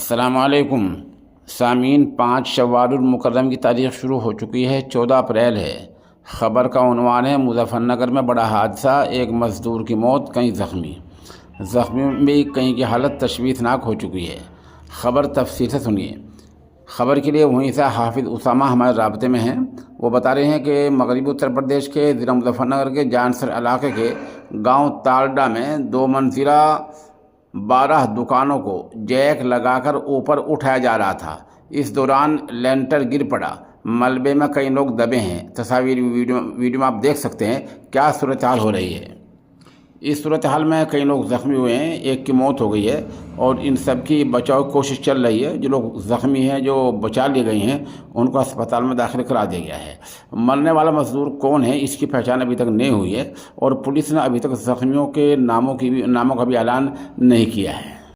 السلام علیکم سامعین، 5 شوال المکرم کی تاریخ شروع ہو چکی ہے۔ 14 اپریل ہے۔ خبر کا عنوان ہے مظفر نگر میں بڑا حادثہ، ایک مزدور کی موت، کئی زخمی بھی، کئی کی حالت تشویشناک ہو چکی ہے۔ خبر تفصیل سے سنیے۔ خبر کے لیے وہیں سے حافظ اسامہ ہمارے رابطے میں ہیں۔ وہ بتا رہے ہیں کہ مغربی اتر پردیش کے ضلع مظفر نگر کے جانسر علاقے کے گاؤں تالڈا میں 2 منزلہ 12 دکانوں کو جیک لگا کر اوپر اٹھایا جا رہا تھا۔ اس دوران لینٹر گر پڑا، ملبے میں کئی لوگ دبے ہیں۔ تصاویر ویڈیو میں آپ دیکھ سکتے ہیں کیا صورتحال ہو رہی ہے۔ اس صورتحال میں کئی لوگ زخمی ہوئے ہیں، ایک کی موت ہو گئی ہے اور ان سب کی بچاؤ کوشش چل رہی ہے۔ جو لوگ زخمی ہیں، جو بچا لیے گئے ہیں، ان کو اسپتال میں داخل کرا دیا گیا ہے۔ مرنے والا مزدور کون ہے، اس کی پہچان ابھی تک نہیں ہوئی ہے اور پولیس نے ابھی تک زخمیوں کے ناموں کا بھی اعلان نہیں کیا ہے۔